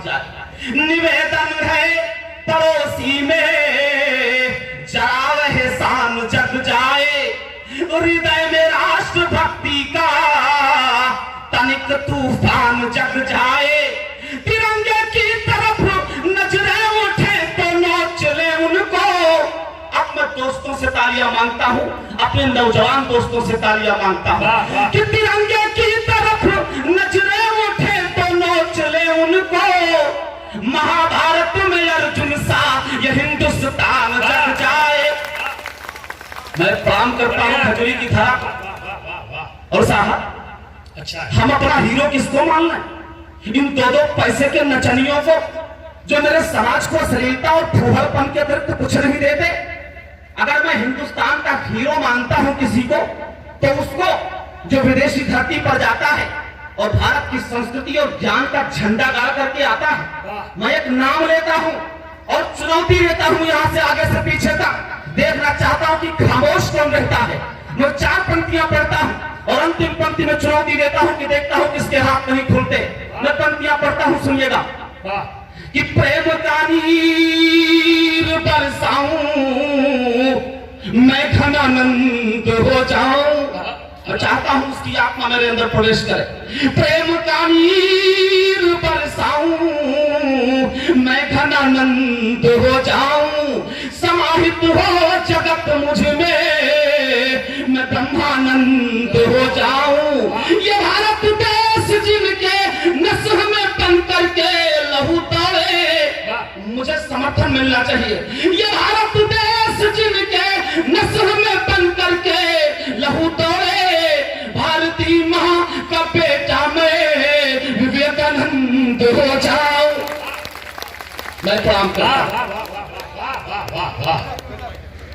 बुझ जाए। निवेदन है पड़ोसी में जरा रहे शान जग जाए, हृदय में राष्ट्र भक्ति का तनिक तूफान जग जाए। तिरंगे की तरफ नजरें उठे तो नोच ले उनको। अब मैं दोस्तों से तालियां मांगता हूं, अपने नौजवान दोस्तों से तालियां मांगता हूं कि तिरंगे की तरफ नजरें उठे तो नोच ले उनको। महाभारत में अर्जुन सा ये हिंदुस्तान जग जाए। मैं प्रणाम करता हूं खजूरी की धारा। और साहब अच्छा हम अपना हीरो किसको मानना है? इन दो पैसे के नचनियों को जो मेरे समाज को अश्लीलता और फूहड़पन के अतिरिक्त कुछ नहीं देते। अगर मैं हिंदुस्तान का हीरो मानता हूं किसी को, तो उसको जो विदेशी धरती पर जाता है और भारत की संस्कृति और ज्ञान का झंडा गाड़ करके आता है, मैं एक नाम लेता हूं और चुनौती देता हूं यहां से आगे से पीछे तक। देखना चाहता हूं कि खामोश कौन रहता है। मैं 4 पंक्तियां पढ़ता हूं और अंतिम पंक्ति में चुनौती देता हूं कि देखता हूं किसके हाथ नहीं खुलते। मैं पंक्तियां पढ़ता हूं, सुनिएगा। कि प्रेम का नीर बरसाऊं मैं घनानंद हो जाऊं। मैं चाहता हूं उसकी आत्मा मेरे अंदर प्रवेश करे। प्रेम का नीर बरसाऊं मैं घनानंद हो जाऊं। समाहित हो जगत मुझ में मैं ब्रह्मानंद हो जाऊं। ये भारत देश जिनके नस्ल में बन करके लहू तोड़े, मुझे समर्थन मिलना चाहिए। ये भारत देश जिनके नस्ल में बन करके लहू तोड़े, भारती मां का बेटा मैं विवेकानंद हो जाऊं। मैं प्रणाम करता हूं।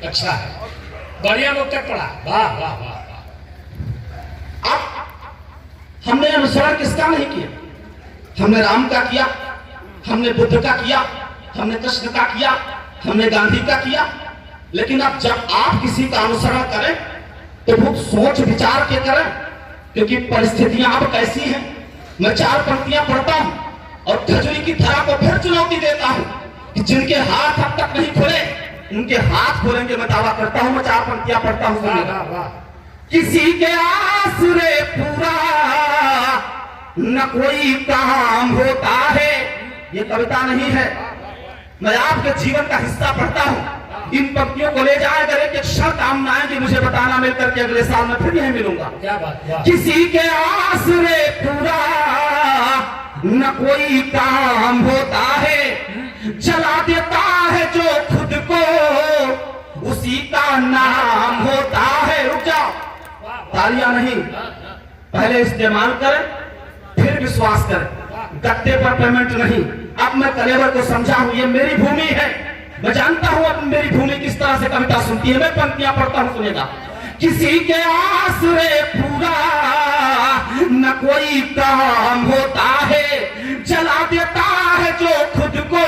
अच्छा बढ़िया मुक्तक पढ़ा। वाह वाह वाह। अब हमने अनुसरण किसका नहीं किया? हमने राम का किया, हमने बुद्ध का किया, हमने कृष्ण का किया, हमने गांधी का किया। लेकिन अब जब आप किसी का अनुसरण करें तो बहुत सोच विचार के करें, क्योंकि परिस्थितियां अब कैसी हैं। मैं 4 पंक्तियां पढ़ता हूं और खजूरी की धारा को फिर चुनौती देता हूं कि जिनके हाथ अब तक नहीं खुले उनके हाथ खोलेंगे। मैं दावा करता हूं। मैं 4 पंक्तियां पढ़ता हूं, सुनिएगा। किसी के आसरे पूरा न कोई काम होता है। ये कविता नहीं है, मैं आपके जीवन का हिस्सा पढ़ता हूं। इन पंक्तियों को ले जाए, अगर एक क्षण काम ना आए कि मुझे बताना, मिलकर के अगले साल में फिर यहीं मिलूंगा। क्या बात। किसी के आसरे पूरा न कोई काम होता है, जला देता है जो खुद को उसी का नाम होता है। रुक जाओ, तालियां नहीं, पहले इस्तेमाल करें फिर विश्वास करें। गत्ते पर पेमेंट नहीं। अब मैं कलेवर को समझा हूं, ये मेरी भूमि है। मैं जानता हूं अब मेरी भूमि किस तरह से कविता सुनती है। मैं पंक्तियां पढ़ता हूं, सुनेगा। किसी के आसरे पूरा न कोई काम होता है, जला देता है जो खुद को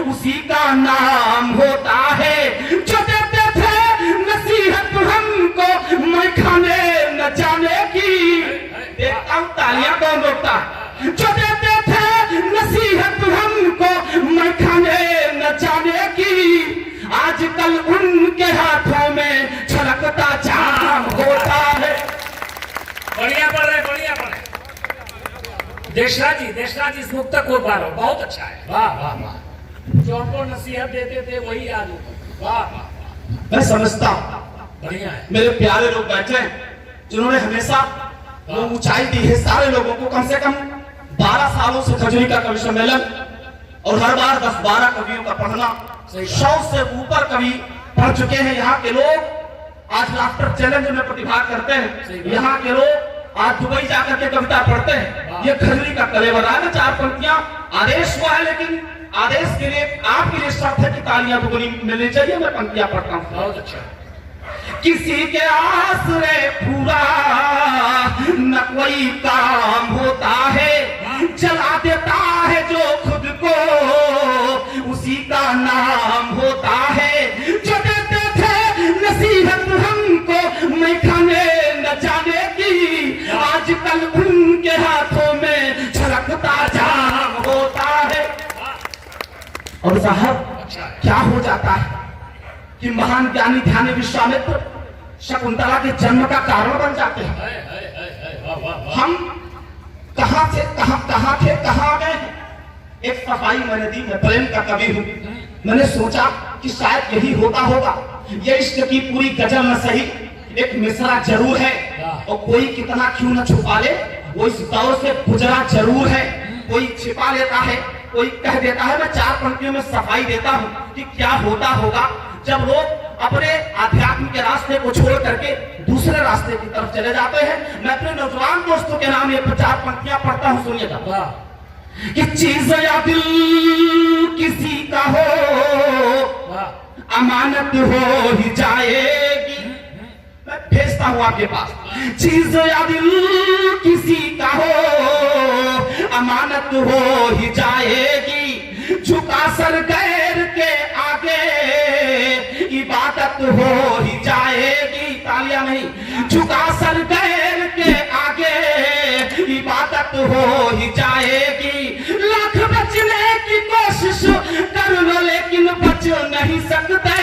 उसी का नाम होता है। जो देते थे नसीहत हमको मैं खाने न जाने की, देखता हूं तालियां कौन रोकता। जो देते थे नसीहत हमको मैं खाने न जाने की, आजकल उनके हाथों में छलकता जाम होता है। बढ़िया पढ़ रहे, बढ़िया पढ़ रहे। देशराज जी इस मुक्तक को पा रहे हो, बहुत अच्छा है। वाह वाह वाह। जो हमको नसीहत देते थे वही याद होता। वाह वाह। मैं समझता हूं बढ़िया है। मेरे प्यारे लोग बैठे हैं जिन्होंने हमेशा वो ऊंचाई दी है। सारे लोगों को कम से कम 12 सालों से खजूरी का कवि सम्मेलन और हर बार 10-12 कवियों का पढ़ना, 100 से ऊपर कवि पढ़ चुके हैं। यहाँ के लोग आज लाफ्टर चैलेंज में प्रतिभा करते हैं। यहाँ के लोग आज दुबई जाकर के कविता पढ़ते हैं। ये खजूरी का कलेवर है। 4 पंक्तियां आदेश हुआ है, लेकिन आदेश के लिए आपके लिए शर्त है कि तालियां दुगनी मिलनी चाहिए। मैं पंक्तियां पढ़ता हूँ, बहुत अच्छा। किसी के आसरे पूरा न कोई काम होता है, जला देता है जो खुद को उसी का नाम होता है। जो देते थे नसीहत हमको मैं खाने न जाने की, आजकल उनके हाथों में छलकता जाम होता और साहब अच्छा है। क्या हो जाता है कि महान ज्ञानी ध्यानी विश्वामित्र शकुंतला के जन्म का कारण बन जाते हैं। वाह वाह वाह। हम कहां से कहां थे कहां आ गए हैं। एक सफाई मैंने दी, मैं प्रेम का कवि हूं, मैंने सोचा कि शायद यही होता होगा। ये इश्क की पूरी गजल न सही, एक मिसरा जरूर है, और कोई कितना क्यों न छुपा ले, वो इस दौर से गुजरा जरूर है। कोई छिपा लेता है, कोई कह देता है। मैं 4 पंक्तियों में सफाई देता हूं कि क्या होता होगा जब लोग अपने आध्यात्म के रास्ते को छोड़ करके दूसरे रास्ते की तरफ चले जाते हैं। मैं अपने नौजवान दोस्तों के नाम ये 4 पंक्तियां पढ़ता हूं, सुनिएगा। वाह कि चीज या दिल किसी का हो, वाह। अमानत हो ही जाएगी। मैं भेजता हूं आपके पास। चीज या दिल किसी का हो, अमानत हो ही जाएगी। झुका सर गैर के आगे, इबादत हो ही जाएगी। तालियां नहीं। झुका सर गैर के आगे, इबादत हो ही जाएगी। लाख बचने की कोशिश कर लो लेकिन बच नहीं सकते।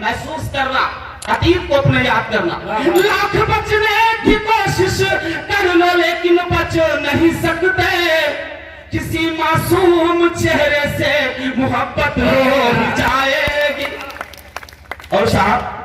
महसूस करना, अतीत को अपने याद करना। लाख बचने की कोशिश कर लो लेकिन बच नहीं सकते। किसी मासूम चेहरे से मोहब्बत हो ही जाएगी। और साहब